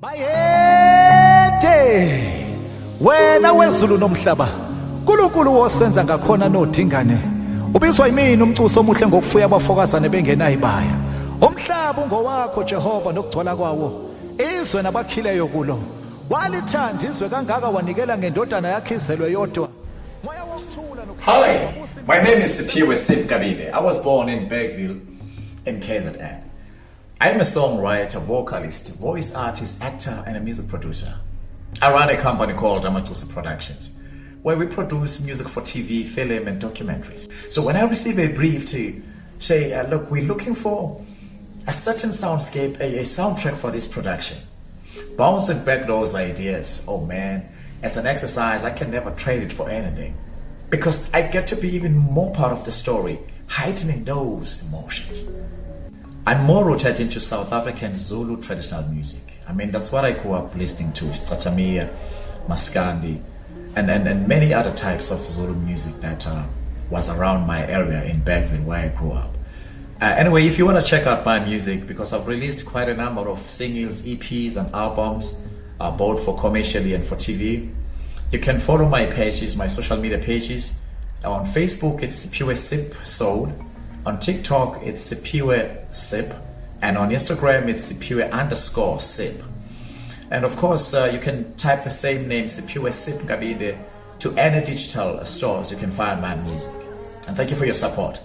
Bayede wena wezulu nomhlaba uNkulunkulu wosenza ngakhona nodingane ubizwa yimini umcuso omuhle ngokufuya abafokazane bengenayibaya umhlaba ungowakho Jehova nokugcwala kwawo izwe nabakhileyo kulo walithanda izwe kangaka wanikela ngendodana yakhe izelwe yodwa. Hi, my name is Siphiwe Sip Kabide. I was born in Bergville in KZN. I'm a songwriter, vocalist, voice artist, actor, and a music producer. I run a company called Amacusi Productions, where we produce music for TV, film, and documentaries. So when I receive a brief to say, look, we're looking for a certain soundscape, a soundtrack for this production, bouncing back those ideas, oh man, as an exercise, I can never trade it for anything. Because I get to be even more part of the story, heightening those emotions. I'm more rooted into South African Zulu traditional music. I mean, that's what I grew up listening to, Stratamia, Maskandi, and many other types of Zulu music that was around my area in Bergville where I grew up. Anyway, if you want to check out my music, because I've released quite a number of singles, EPs, and albums, both for commercially and for TV, you can follow my pages, my social media pages. On Facebook, it's Siphiwe Sip Soul. On TikTok, it's Siphiwe Sip. And on Instagram, it's Siphiwe_Sip. And of course, you can type the same name, Siphiwe Sip Kabide, to any digital stores you can find my music. And thank you for your support.